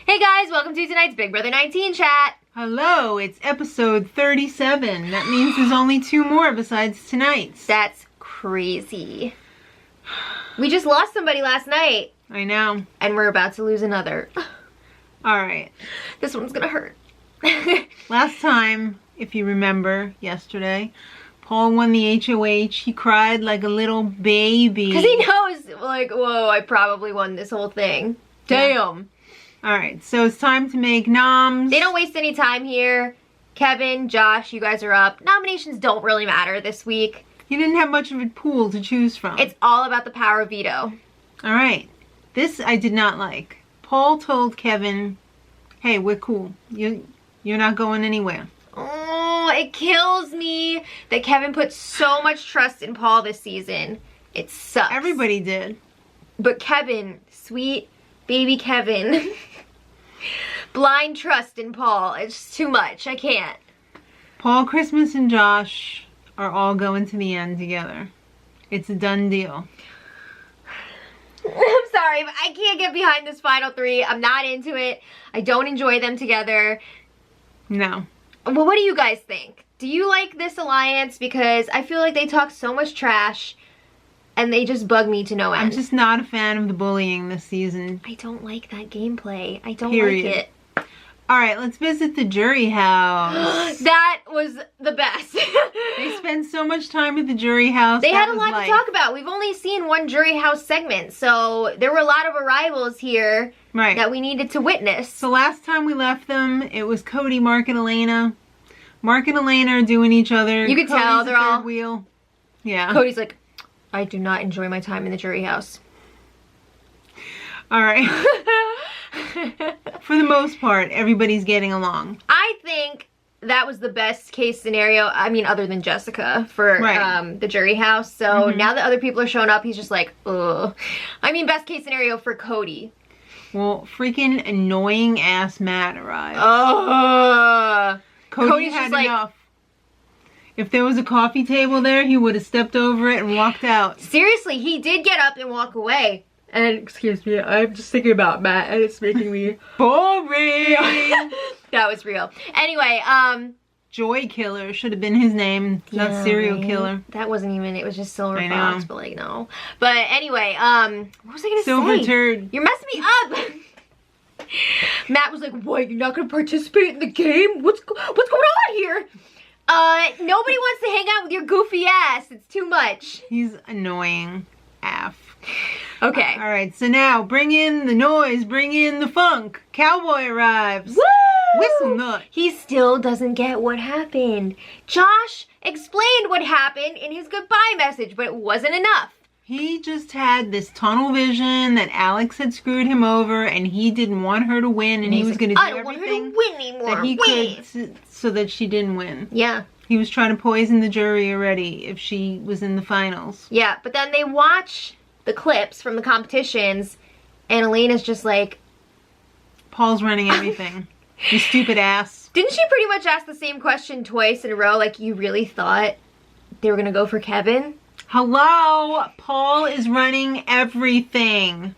Hey guys, welcome to tonight's Big Brother 19 chat. Hello, it's episode 37. That means there's only 2 more besides tonight's. That's crazy. We just lost somebody last night. I know. And we're about to lose another. Alright. This one's gonna hurt. Last time, if you remember, yesterday, Paul won the HOH. He cried like a little baby. Because he knows, like, whoa, I probably won this whole thing. Damn. Yeah. Alright, so it's time to make noms. They don't waste any time here. Kevin, Josh, you guys are up. Nominations don't really matter this week. He didn't have much of a pool to choose from. It's all about the power of veto. Alright. This I did not like. Paul told Kevin, hey, we're cool. You're not going anywhere. Oh, it kills me that Kevin put so much trust in Paul this season. It sucks. Everybody did. But Kevin, sweet baby Kevin, blind trust in Paul. It's too much. I can't. Paul, Christmas, and Josh are all going to the end together. It's a done deal. I'm sorry, but I can't get behind this final 3. I'm not into it. I don't enjoy them together. No. Well, what do you guys think? Do you like this alliance? Because I feel like they talk so much trash and they just bug me to no end. I'm just not a fan of the bullying this season. I don't like that gameplay. I don't Period. like it. Alright, let's visit the jury house. That was the best. They spend so much time at the jury house. They had a lot to talk about. We've only seen one jury house segment, so there were a lot of arrivals here that we needed to witness. So last time we left them, it was Cody, Mark, and Elena. Mark and Elena are doing each other. You could tell they're all... wheel. Yeah. Cody's like, I do not enjoy my time in the jury house. Alright. For the most part, everybody's getting along. I think that was the best case scenario, I mean, other than Jessica, for the jury house. So now that other people are showing up, he's just like, ugh. I mean, best case scenario for Cody. Well, freaking annoying ass Matt arrived. Cody's had just like, enough. If there was a coffee table there, he would have stepped over it and walked out. Seriously, he did get up and walk away. And excuse me, I'm just thinking about Matt and it's making me boring. That was real. Anyway, Joy Killer should have been his name, not Serial Killer. That wasn't even, it was just Silver I Fox, know. but like, no. But anyway, what was I gonna say? Silver Turd. You're messing me up. Matt was like, what, you're not gonna participate in the game? What's going on here? Nobody wants to hang out with your goofy ass. It's too much. He's annoying AF. Okay. Alright, so now bring in the noise, bring in the funk. Cowboy arrives. Woo! Whistle nut. He still doesn't get what happened. Josh explained what happened in his goodbye message, but it wasn't enough. He just had this tunnel vision that Alex had screwed him over and he didn't want her to win and he was going to do I don't want her to everything win anymore. that he could so that she didn't win. Yeah. He was trying to poison the jury already if she was in the finals. Yeah, but then they watch the clips from the competitions and Elena's just like, Paul's running everything. You stupid ass. Didn't she pretty much ask the same question twice in a row? Like, you really thought they were going to go for Kevin? Hello? Paul is running everything.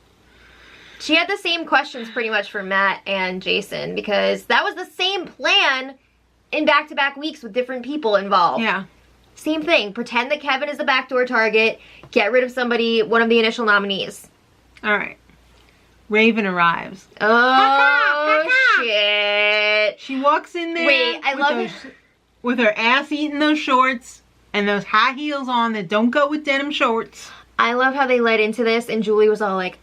She had the same questions pretty much for Matt and Jason because that was the same plan in back-to-back weeks with different people involved. Yeah. Same thing. Pretend that Kevin is the backdoor target. Get rid of somebody, one of the initial nominees. Alright. Raven arrives. Oh, shit. She walks in there. Wait, I love it. With her ass eating those shorts and those high heels on that don't go with denim shorts. I love how they led into this and Julie was all like,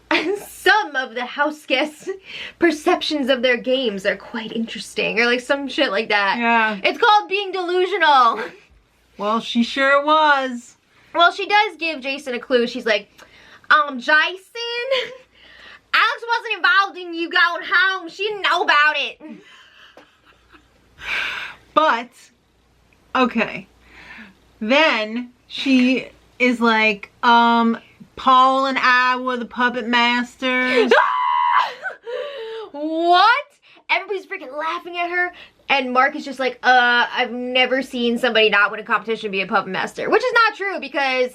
some of the house guests' perceptions of their games are quite interesting. Or like some shit like that. Yeah. It's called being delusional. Well, she sure was. Well, she does give Jason a clue. She's like, Jason, Alex wasn't involved in you going home. She didn't know about it. But, okay. Then she is like, Paul and I were the puppet masters. What? Everybody's freaking laughing at her. And Mark is just like, I've never seen somebody not win a competition be a puppet master. Which is not true because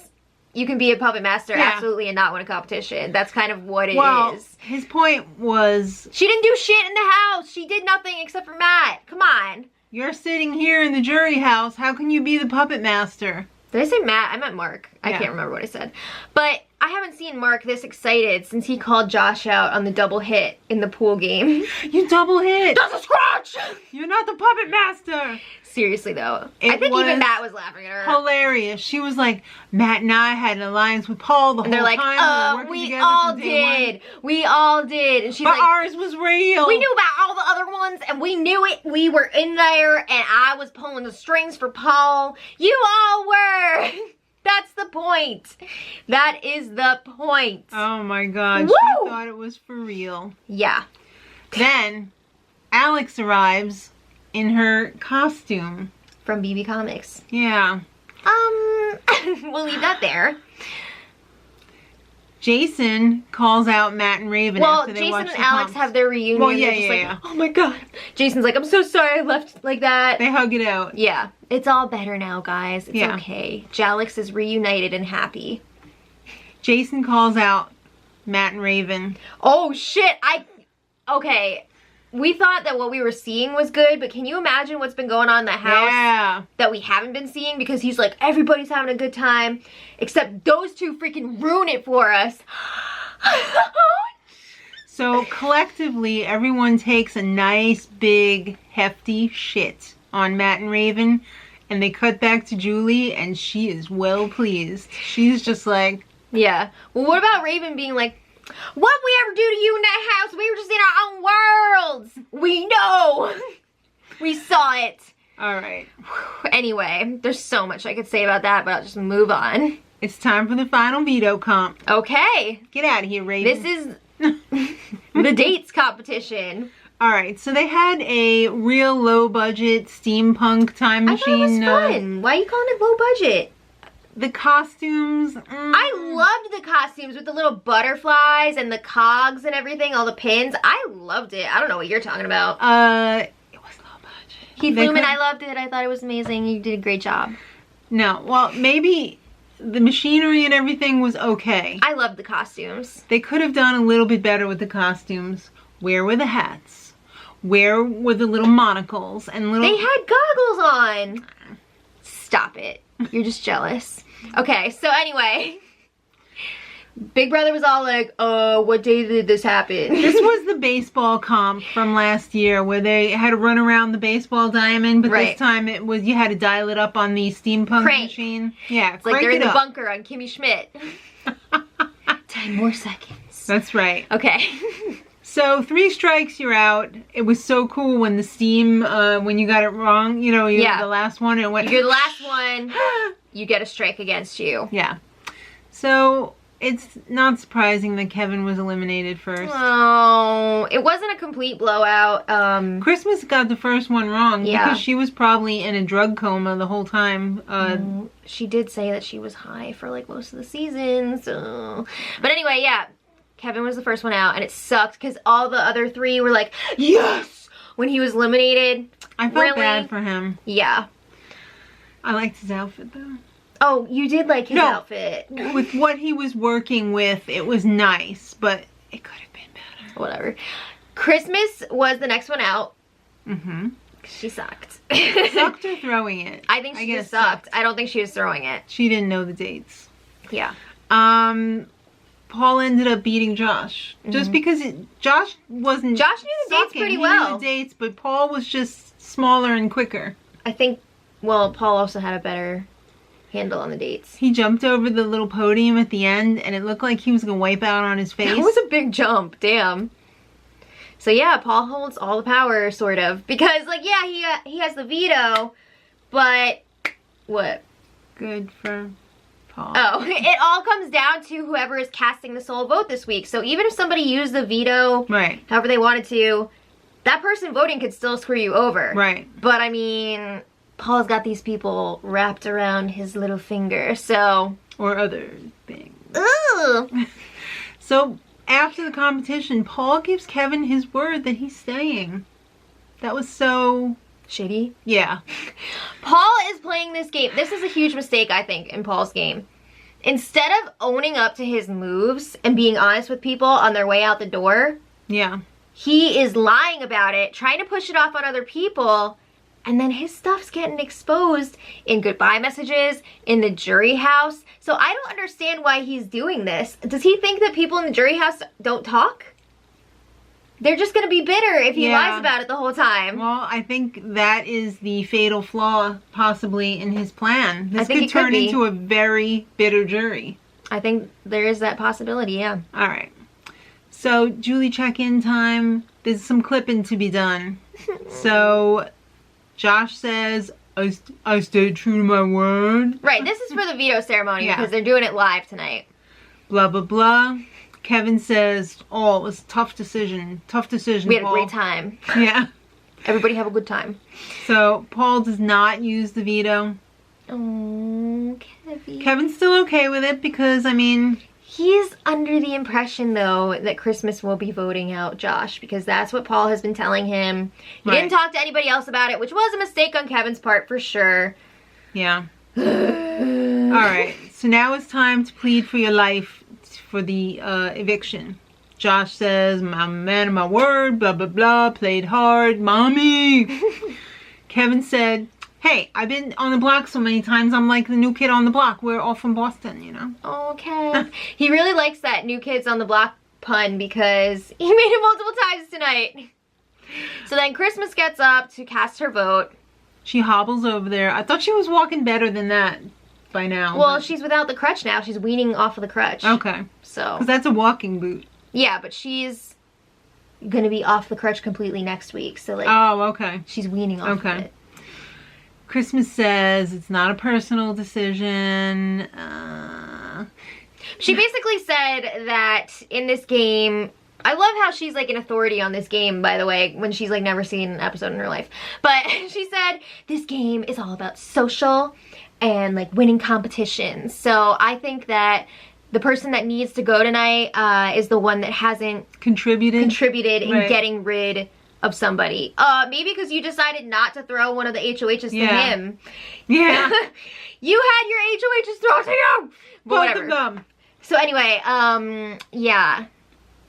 you can be a puppet master absolutely and not win a competition. That's kind of what it is. His point was... She didn't do shit in the house. She did nothing except for Matt. Come on. You're sitting here in the jury house. How can you be the puppet master? Did I say Matt? I meant Mark. I can't remember what I said. But I haven't seen Mark this excited since he called Josh out on the double hit in the pool game. You double hit! That's a scratch! You're not the puppet master! Seriously though. I think even Matt was laughing at her. Hilarious. She was like, Matt and I had an alliance with Paul the whole time. They're like, we all did. We all did. And she's like, ours was real. We knew about all the other ones and we knew it. We were in there and I was pulling the strings for Paul. You all were. That's the point. That is the point. Oh my God. Woo! She thought it was for real. Yeah. Then Alex arrives in her costume. From BB Comics. Yeah. We'll leave that there. Jason calls out Matt and Raven after they watch Jason and Alex have their reunion. Well, yeah. Oh my God. Jason's like, I'm so sorry I left like that. They hug it out. Yeah. It's all better now, guys. It's okay. Jalix is reunited and happy. Jason calls out Matt and Raven. Oh shit. Okay. We thought that what we were seeing was good, but can you imagine what's been going on in the house that we haven't been seeing? Because he's like, everybody's having a good time, except those two freaking ruin it for us. So collectively, everyone takes a nice, big, hefty shit on Matt and Raven, and they cut back to Julie, and she is well pleased. She's just like... Yeah. Well, what about Raven being like, what we ever do to you in that house? We were just in our own worlds. We know. We saw it. All right. Anyway, there's so much I could say about that, but I'll just move on. It's time for the final veto comp. Okay. Get out of here, Raven. This is the dates competition. All right. So they had a real low-budget steampunk time machine. I thought it was fun. Why are you calling it low budget? The costumes. I loved the costumes with the little butterflies and the cogs and everything, all the pins. I loved it. I don't know what you're talking about. It was low budget. Keith Lumen, I loved it. I thought it was amazing. You did a great job. No, well, maybe the machinery and everything was okay. I loved the costumes. They could have done a little bit better with the costumes. Where were the hats? Where were the little monocles and little... They had goggles on. Stop it. You're just jealous. Okay, so anyway, Big Brother was all like, what day did this happen? This was the baseball comp from last year where they had to run around the basuseball diamond, but this time it was, you had to dial it up on the steampunk machine. Yeah, it's like they're in the bunker on Kimmy Schmidt. 10 more seconds. That's right. Okay. So 3 strikes, you're out. It was so cool when the steam, when you got it wrong, you know, you're the last one. And it went, if you're the last one, you get a strike against you. Yeah. So it's not surprising that Kevin was eliminated first. Oh, it wasn't a complete blowout. Christmas got the first one wrong because she was probably in a drug coma the whole time. She did say that she was high for like most of the season. So, but anyway, yeah. Kevin was the first one out, and it sucked because all the other 3 were like, yes! When he was eliminated. I felt bad for him. Yeah. I liked his outfit, though. Oh, you did like his outfit. With what he was working with, it was nice, but it could have been better. Whatever. Christmas was the next one out. Mm-hmm. She sucked. Sucked or throwing it? I think she just sucked. I don't think she was throwing it. She didn't know the dates. Yeah. Paul ended up beating Josh. Just because Josh wasn't... Josh knew the dates pretty well. He knew the dates, but Paul was just smaller and quicker. I think, well, Paul also had a better handle on the dates. He jumped over the little podium at the end, and it looked like he was going to wipe out on his face. That was a big jump. Damn. So, yeah, Paul holds all the power, sort of. Because, like, yeah, he has the veto, but... What? Good for... Paul. Oh, it all comes down to whoever is casting the sole vote this week. So even if somebody used the veto, however they wanted to, that person voting could still screw you over. Right. But I mean, Paul's got these people wrapped around his little finger, so... Or other things. Ooh! So after the competition, Paul gives Kevin his word that he's staying. That was so... shitty. Yeah. Paul is playing this game. This is a huge mistake, I think, in Paul's game. instead of owning up to his moves and being honest with people on their way out the door, yeah, he is lying about it, trying to push it off on other people, and then his stuff's getting exposed in goodbye messages, in the jury house. So I don't understand why he's doing this. Does he think that people in the jury house don't talk? They're just gonna be bitter if he lies about it the whole time. Well, I think that is the fatal flaw possibly in his plan. This could turn into a very bitter jury. I think there is that possibility, yeah. All right. So, Julie check-in time. There's some clipping to be done. So, Josh says, I stayed true to my word. Right, this is for the veto ceremony because they're doing it live tonight. Blah, blah, blah. Kevin says, oh, it was a tough decision. Tough decision, We had Paul. a great time. Yeah. Everybody have a good time. So, Paul does not use the veto. Oh, Kevin. Kevin's still okay with it because, I mean... He's under the impression, though, that Christmas will be voting out Josh because that's what Paul has been telling him. He didn't talk to anybody else about it, which was a mistake on Kevin's part for sure. Yeah. All right. So now it's time to plead for your life for the eviction. Josh says, I'm a man of my word, blah, blah, blah, played hard, mommy. Kevin said, hey, I've been on the block so many times, I'm like the new kid on the block. We're all from Boston, you know? Oh, Kev. He really likes that new kids on the block pun because he made it multiple times tonight. So then Christmas gets up to cast her vote. She hobbles over there. I thought she was walking better than that by now. Well, she's without the crutch now. She's weaning off of the crutch. Okay. So. Because that's a walking boot. Yeah, but she's gonna be off the crutch completely next week. So like. Oh, okay. She's weaning off of it. Christmas says it's not a personal decision. She basically said that in this game. I love how she's like an authority on this game, by the way, when she's like never seen an episode in her life. But she said this game is all about social and like winning competitions. So I think that the person that needs to go tonight is the one that hasn't contributed in getting rid of somebody. Maybe because you decided not to throw one of the HOHs to him. Yeah. You had your HOHs thrown to you! But Both whatever. of them. So anyway, yeah.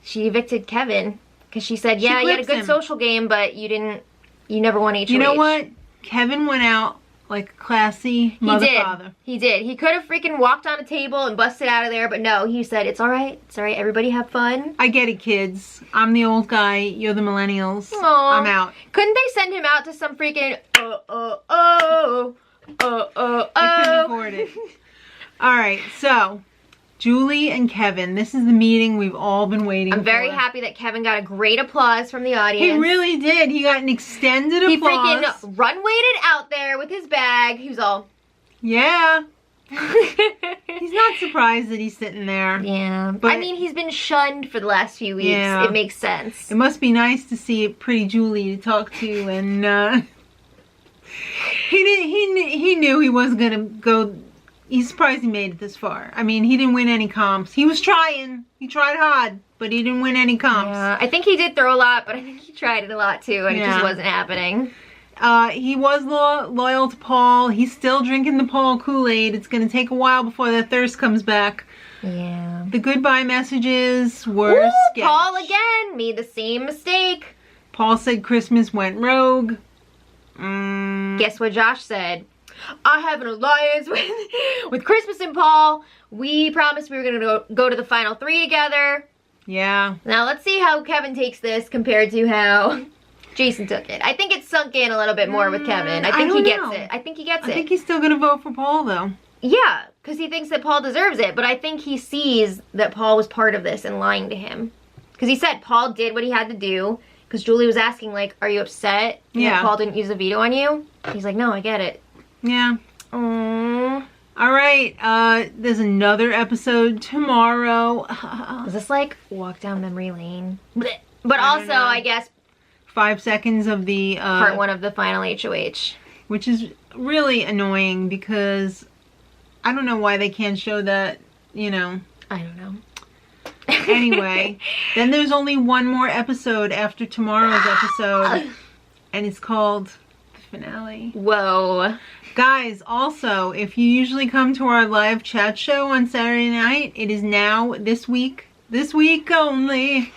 She evicted Kevin because she said, yeah, you had a good social game, but you never won HOH. You know what? Kevin went out like a classy mother-father. He did. He could have freaking walked on a table and busted out of there, but no, he said, it's all right. It's all right. Everybody have fun. I get it, kids. I'm the old guy. You're the millennials. Aww. I'm out. Couldn't they send him out to some freaking I couldn't afford it. All right, so... Julie and Kevin, this is the meeting we've all been waiting for. I'm very happy that Kevin got a great applause from the audience. He really did. He got an extended applause. He freaking run-weighted out there with his bag. He was all... Yeah. He's not surprised that he's sitting there. Yeah. But I mean, he's been shunned for the last few weeks. Yeah. It makes sense. It must be nice to see pretty Julie to talk to, and he knew he wasn't going to go... He's surprised he made it this far. I mean, he didn't win any comps. He was trying. He tried hard, but he didn't win any comps. Yeah, I think he did throw a lot, but I think he tried it a lot too, and it just wasn't happening. He was loyal to Paul. He's still drinking the Paul Kool-Aid. It's going to take a while before that thirst comes back. Yeah. The goodbye messages were sketch. Paul again made the same mistake. Paul said Christmas went rogue. Guess what Josh said? I have an alliance with Christmas and Paul. We promised we were going to go to the final 3 together. Yeah. Now let's see how Kevin takes this compared to how Jason took it. I think it's sunk in a little bit more with Kevin. I think he gets it. I think he gets it. I think he's still going to vote for Paul, though. Yeah, because he thinks that Paul deserves it. But I think he sees that Paul was part of this and lying to him. Because he said Paul did what he had to do. Because Julie was asking, like, are you upset that Paul didn't use a veto on you? He's like, no, I get it. Yeah. Aww. All right. There's another episode tomorrow. Is this like walk down memory lane? But also, I guess 5 seconds of the part 1 of the final HOH, which is really annoying because I don't know why they can't show that. You know. I don't know. Anyway, then there's only one more episode after tomorrow's episode, and it's called finale. Whoa. Guys, also, if you usually come to our live chat show on Saturday night, it is now this week only,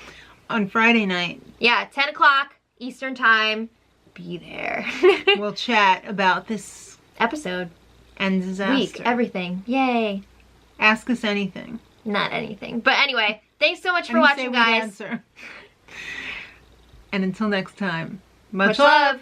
on Friday night. Yeah, 10 o'clock Eastern time. Be there. We'll chat about this episode. And disaster. Week. Everything. Yay. Ask us anything. Not anything. But anyway, thanks so much for watching, guys. And until next time, much love.